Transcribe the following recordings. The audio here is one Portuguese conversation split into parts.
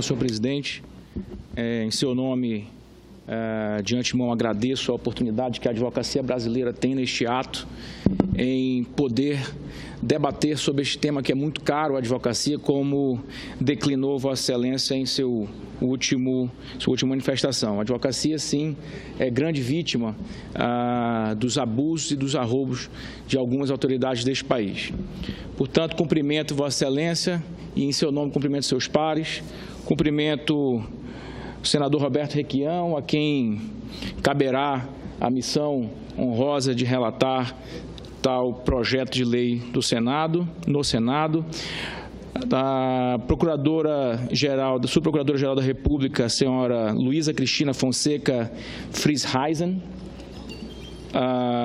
Senhor presidente, em seu nome, de antemão, agradeço a oportunidade que a advocacia brasileira tem neste ato em poder debater sobre este tema que é muito caro à advocacia, como declinou Vossa Excelência em sua última manifestação. A advocacia, sim, é grande vítima dos abusos e dos arroubos de algumas autoridades deste país. Portanto, cumprimento Vossa Excelência e, em seu nome, cumprimento seus pares, cumprimento o senador Roberto Requião, a quem caberá a missão honrosa de relatar tal projeto de lei no Senado, da Procuradora-Geral, da Subprocuradora-Geral da República, a senhora Luísa Cristina Fonseca Friesheisen,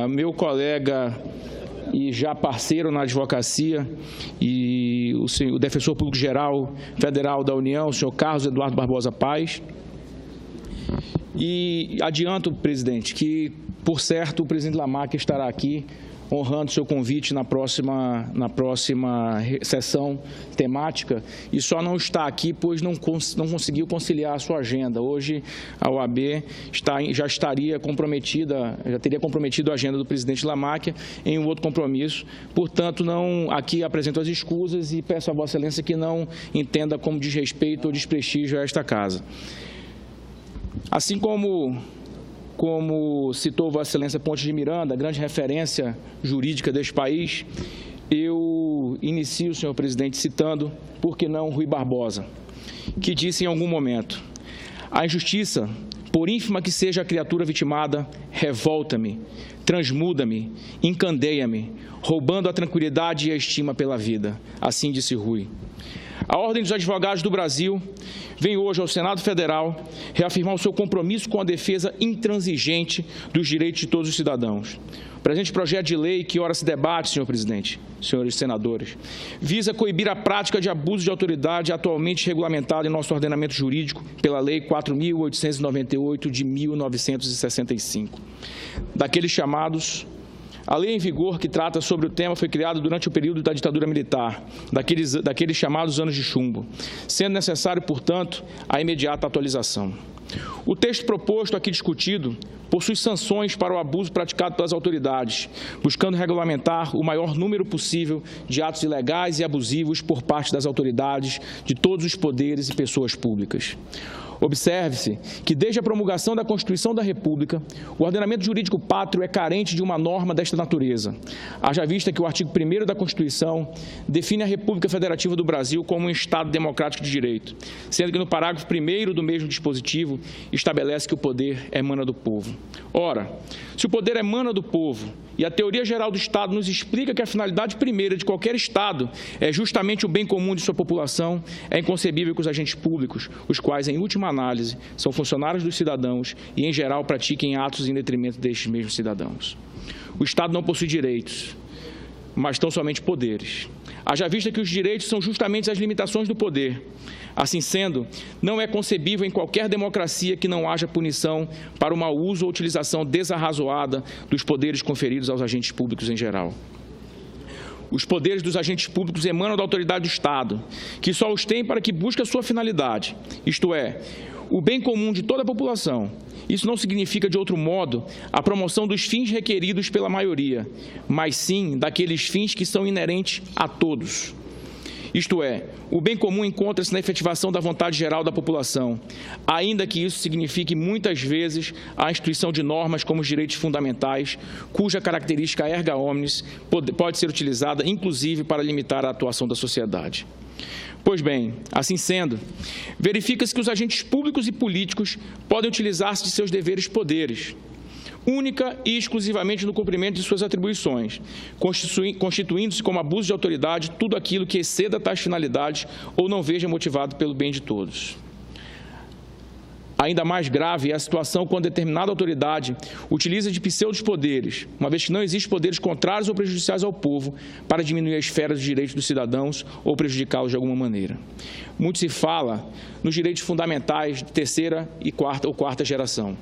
meu colega e já parceiro na advocacia, e o Defensor Público-Geral Federal da União, o senhor Carlos Eduardo Barbosa Paz. E adianto, presidente, que, por certo, o presidente Lamarck estará aqui honrando seu convite na próxima sessão temática, e só não está aqui pois não conseguiu conciliar a sua agenda. Hoje a OAB já teria comprometido a agenda do presidente Lamarck em um outro compromisso. Portanto, aqui apresento as escusas e peço a Vossa Excelência que não entenda como desrespeito ou desprestígio a esta casa. Assim como citou Vossa Excelência Pontes de Miranda, grande referência jurídica deste país, eu inicio, senhor presidente, citando, por que não, Rui Barbosa, que disse em algum momento: a injustiça, por ínfima que seja a criatura vitimada, revolta-me, transmuda-me, encandeia-me, roubando a tranquilidade e a estima pela vida. Assim disse Rui. A Ordem dos Advogados do Brasil vem hoje ao Senado Federal reafirmar o seu compromisso com a defesa intransigente dos direitos de todos os cidadãos. O presente projeto de lei, que ora se debate, senhor presidente, senhores senadores, visa coibir a prática de abuso de autoridade atualmente regulamentada em nosso ordenamento jurídico pela Lei 4.898 de 1965. Daqueles chamados... A lei em vigor que trata sobre o tema foi criada durante o período da ditadura militar, daqueles chamados anos de chumbo, sendo necessário, portanto, a imediata atualização. O texto proposto aqui discutido possui sanções para o abuso praticado pelas autoridades, buscando regulamentar o maior número possível de atos ilegais e abusivos por parte das autoridades de todos os poderes e pessoas públicas. Observe-se que, desde a promulgação da Constituição da República, o ordenamento jurídico pátrio é carente de uma norma desta natureza, haja vista que o artigo 1º da Constituição define a República Federativa do Brasil como um Estado democrático de direito, sendo que no parágrafo 1º do mesmo dispositivo estabelece que o poder emana do povo. Ora, se o poder emana do povo e a teoria geral do Estado nos explica que a finalidade primeira de qualquer Estado é justamente o bem comum de sua população, é inconcebível que os agentes públicos, os quais, em última análise, são funcionários dos cidadãos e, em geral, pratiquem atos em detrimento destes mesmos cidadãos. O Estado não possui direitos, mas tão somente poderes. Haja vista que os direitos são justamente as limitações do poder. Assim sendo, não é concebível em qualquer democracia que não haja punição para o mau uso ou utilização desarrazoada dos poderes conferidos aos agentes públicos em geral. Os poderes dos agentes públicos emanam da autoridade do Estado, que só os tem para que busque a sua finalidade, isto é, o bem comum de toda a população. Isso não significa, de outro modo, a promoção dos fins requeridos pela maioria, mas sim daqueles fins que são inerentes a todos. Isto é, o bem comum encontra-se na efetivação da vontade geral da população, ainda que isso signifique muitas vezes a instituição de normas como os direitos fundamentais, cuja característica erga omnes pode ser utilizada, inclusive, para limitar a atuação da sociedade. Pois bem, assim sendo, verifica-se que os agentes públicos e políticos podem utilizar-se de seus deveres e poderes, única e exclusivamente no cumprimento de suas atribuições, constituindo-se como abuso de autoridade tudo aquilo que exceda tais finalidades ou não veja motivado pelo bem de todos. Ainda mais grave é a situação quando determinada autoridade utiliza de pseudos-poderes, uma vez que não existem poderes contrários ou prejudiciais ao povo, para diminuir a esfera dos direitos dos cidadãos ou prejudicá-los de alguma maneira. Muito se fala nos direitos fundamentais de terceira ou quarta geração.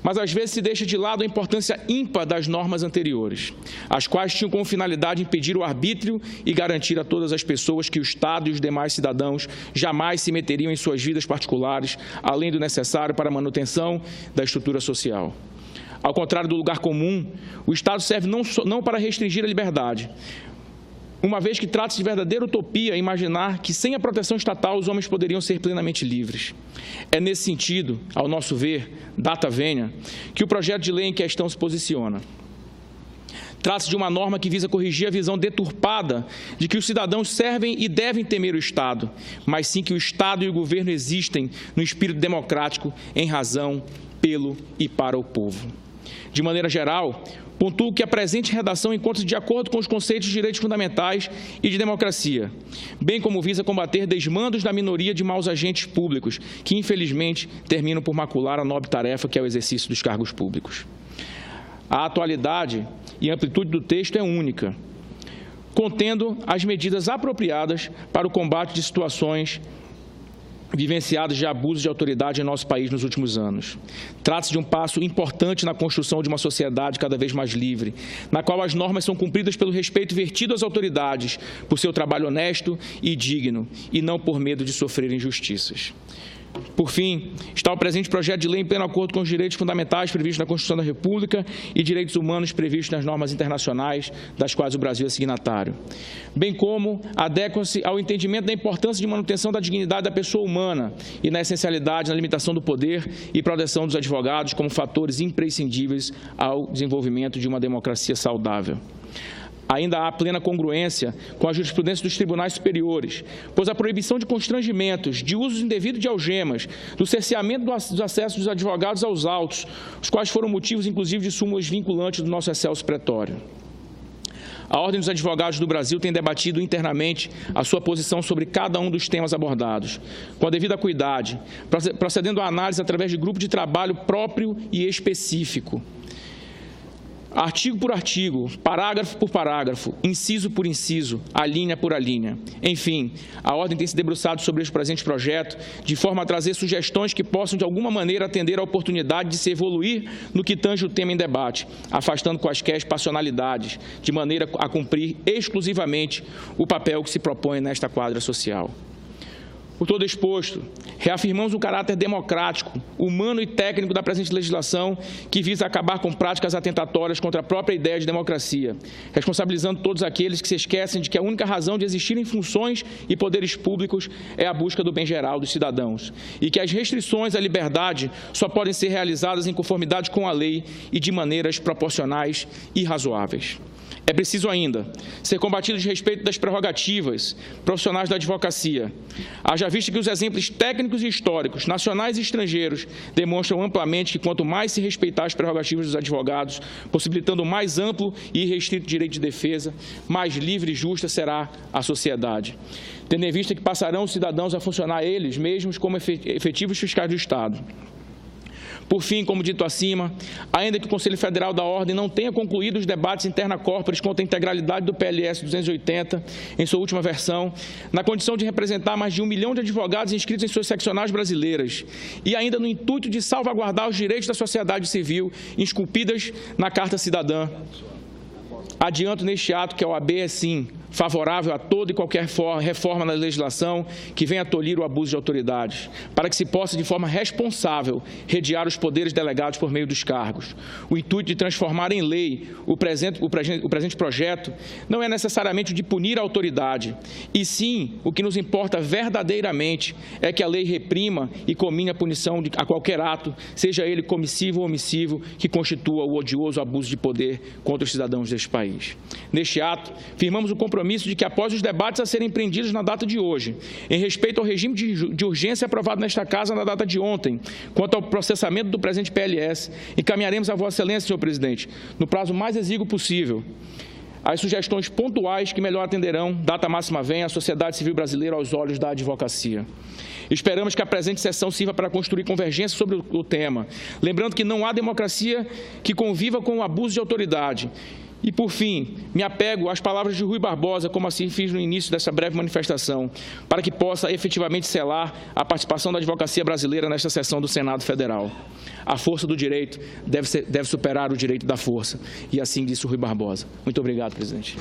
Mas às vezes se deixa de lado a importância ímpar das normas anteriores, as quais tinham como finalidade impedir o arbítrio e garantir a todas as pessoas que o Estado e os demais cidadãos jamais se meteriam em suas vidas particulares, além do necessário para a manutenção da estrutura social. Ao contrário do lugar comum, o Estado serve não para restringir a liberdade, uma vez que trata-se de verdadeira utopia imaginar que, sem a proteção estatal, os homens poderiam ser plenamente livres. É nesse sentido, ao nosso ver, data vênia, que o projeto de lei em questão se posiciona. Trata-se de uma norma que visa corrigir a visão deturpada de que os cidadãos servem e devem temer o Estado, mas sim que o Estado e o governo existem no espírito democrático, em razão, pelo e para o povo. De maneira geral, pontuo que a presente redação encontra-se de acordo com os conceitos de direitos fundamentais e de democracia, bem como visa combater desmandos da minoria de maus agentes públicos, que infelizmente terminam por macular a nobre tarefa que é o exercício dos cargos públicos. A atualidade e amplitude do texto é única, contendo as medidas apropriadas para o combate de situações vivenciadas de abuso de autoridade em nosso país nos últimos anos. Trata-se de um passo importante na construção de uma sociedade cada vez mais livre, na qual as normas são cumpridas pelo respeito vertido às autoridades, por seu trabalho honesto e digno, e não por medo de sofrer injustiças. Por fim, está o presente projeto de lei em pleno acordo com os direitos fundamentais previstos na Constituição da República e direitos humanos previstos nas normas internacionais, das quais o Brasil é signatário, bem como adequam-se ao entendimento da importância de manutenção da dignidade da pessoa humana e na essencialidade na limitação do poder e proteção dos advogados como fatores imprescindíveis ao desenvolvimento de uma democracia saudável. Ainda há plena congruência com a jurisprudência dos tribunais superiores, pois a proibição de constrangimentos, de uso indevido de algemas, do cerceamento dos acessos dos advogados aos autos, os quais foram motivos, inclusive, de súmulas vinculantes do nosso excelso pretório. A Ordem dos Advogados do Brasil tem debatido internamente a sua posição sobre cada um dos temas abordados, com a devida acuidade, procedendo à análise através de grupo de trabalho próprio e específico, artigo por artigo, parágrafo por parágrafo, inciso por inciso, alínea por alínea. Enfim, a Ordem tem se debruçado sobre este presente projeto de forma a trazer sugestões que possam, de alguma maneira, atender à oportunidade de se evoluir no que tange o tema em debate, afastando quaisquer passionalidades, de maneira a cumprir exclusivamente o papel que se propõe nesta quadra social. Por todo exposto, reafirmamos o caráter democrático, humano e técnico da presente legislação, que visa acabar com práticas atentatórias contra a própria ideia de democracia, responsabilizando todos aqueles que se esquecem de que a única razão de existirem funções e poderes públicos é a busca do bem geral dos cidadãos, e que as restrições à liberdade só podem ser realizadas em conformidade com a lei e de maneiras proporcionais e razoáveis. É preciso ainda ser combatido o desrespeito das prerrogativas profissionais da advocacia. Haja vista que os exemplos técnicos e históricos, nacionais e estrangeiros, demonstram amplamente que quanto mais se respeitar as prerrogativas dos advogados, possibilitando mais amplo e irrestrito direito de defesa, mais livre e justa será a sociedade, tendo em vista que passarão os cidadãos a funcionar eles mesmos como efetivos fiscais do Estado. Por fim, como dito acima, ainda que o Conselho Federal da Ordem não tenha concluído os debates interna corporis quanto à integralidade do PLS 280, em sua última versão, na condição de representar mais de 1 milhão de advogados inscritos em suas seccionais brasileiras, e ainda no intuito de salvaguardar os direitos da sociedade civil esculpidas na Carta Cidadã, adianto neste ato que a OAB é, sim, favorável a toda e qualquer reforma na legislação que venha a tolir o abuso de autoridades, para que se possa, de forma responsável, redear os poderes delegados por meio dos cargos. O intuito de transformar em lei o presente projeto não é necessariamente o de punir a autoridade, e sim, o que nos importa verdadeiramente é que a lei reprima e comine a punição a qualquer ato, seja ele comissivo ou omissivo, que constitua o odioso abuso de poder contra os cidadãos deste país. Neste ato, firmamos o compromisso de que, após os debates a serem empreendidos na data de hoje, em respeito ao regime de urgência aprovado nesta Casa na data de ontem, quanto ao processamento do presente PLS, encaminharemos a Vossa Excelência, senhor presidente, no prazo mais exíguo possível, as sugestões pontuais que melhor atenderão, data máxima vem, a sociedade civil brasileira aos olhos da advocacia. Esperamos que a presente sessão sirva para construir convergência sobre o tema, lembrando que não há democracia que conviva com o abuso de autoridade, E, por fim, me apego às palavras de Rui Barbosa, como assim fiz no início dessa breve manifestação, para que possa efetivamente selar a participação da advocacia brasileira nesta sessão do Senado Federal. A força do direito deve superar o direito da força. E assim disse o Rui Barbosa. Muito obrigado, presidente.